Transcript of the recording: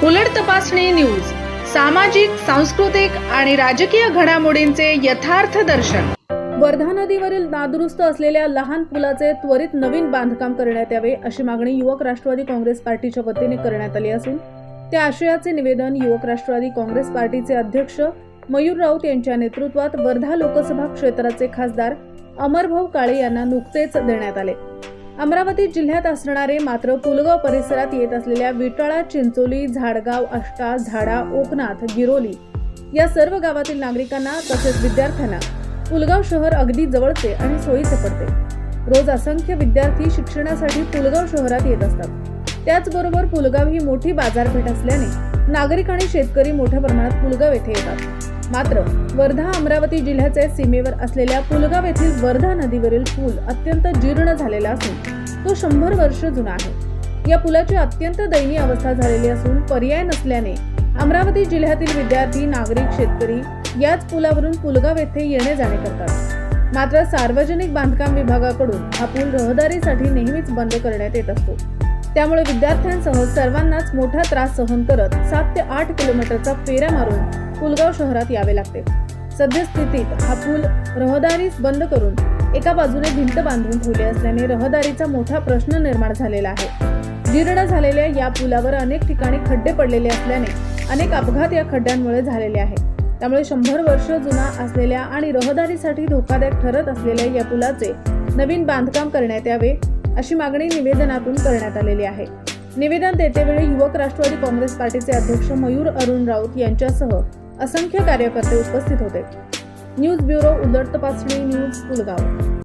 उलट तपासणी न्यूज, सामाजिक, सांस्कृतिक आणि राजकीय घडामोडींचे यथार्थ दर्शन। वर्धा नदीवरील नादुरुस्त असलेल्या लहान पुलाचे त्वरित नवीन बांधकाम करण्यात यावे अशी मागणी युवक राष्ट्रवादी काँग्रेस पार्टीच्या वतीने करण्यात आली असून त्या आशयाचे निवेदन युवक राष्ट्रवादी काँग्रेस पार्टीचे अध्यक्ष मयूर राऊत यांच्या नेतृत्वात वर्धा लोकसभा क्षेत्राचे खासदार अमरभाऊ काळे यांना नुकतेच देण्यात आले। अमरावती जिल्ह्यात असणारे मात्र पुलगाव परिसरात येत असलेल्या विटाळा, चिंचोली, झाडगाव, आष्टा, झाडा, ओकनाथ, गिरोली या सर्व गावातील नागरिकांना तसेच विद्यार्थ्यांना पुलगाव शहर अगदी जवळचे आणि सोयीचे पडते। रोज असंख्य विद्यार्थी शिक्षणासाठी पुलगाव शहरात येत असतात। त्याचबरोबर पुलगाव ही मोठी बाजारपेठ असल्याने नागरिक आणि शेतकरी मोठ्या प्रमाणात पुलगाव येथे येतात। मात्र वर्धा अमरावती जिल्ह्याच्या सीमेवर असलेल्या पुलगाव येथील वर्धा नदीवरील पूल अत्यंत जीर्ण झालेला असून तो 100 वर्ष जुना आहे। या पुलाची अत्यंत दयनीय अवस्था झालेली असून पर्याय नसल्याने अमरावती जिल्ह्यातील विद्यार्थी, नागरिक, शेतकरी याच पुलावरून पुलगाव येथे येणे जाणे करतात। मात्र सार्वजनिक बांधकाम विभागाकडून हा पूल रहदारीसाठी नेहमीच बंद करण्यात येत असतो। त्यामुळे विद्यार्थ्यांसह सर्वांनाच मोठा त्रास सहन करत 7 ते 8 किलोमीटरचा फेऱ्या मारून पुलगाव शहरात यावे लागते। सद्यस्थितीत हा पूल रहदारीस बंद करून एका बाजूने भिंत बांधून ठेवली असल्याने रहदारीचा मोठा प्रश्न निर्माण झालेला आहे। जीर्ण झालेल्या या पुलावर अनेक ठिकाणी खड्डे पडलेले असल्याने अनेक अपघात या खड्ड्यांमुळे झालेले आहेत। त्यामुळे 100 वर्ष जुना असलेल्या आणि रहदारीसाठी धोकादायक ठरत असलेल्या या पुलाचे नवीन बांधकाम करण्यात यावे अशी मागणी निवेदनातून करण्यात आलेली आहे। निवेदन देतेवेळी युवक राष्ट्रवादी काँग्रेस पार्टीचे अध्यक्ष मयूर अरुण राऊत यांच्यासह असंख्य कार्यकर्ते उपस्थित होते। न्यूज ब्युरो, उलट तपासणी न्यूज, पुलगाव।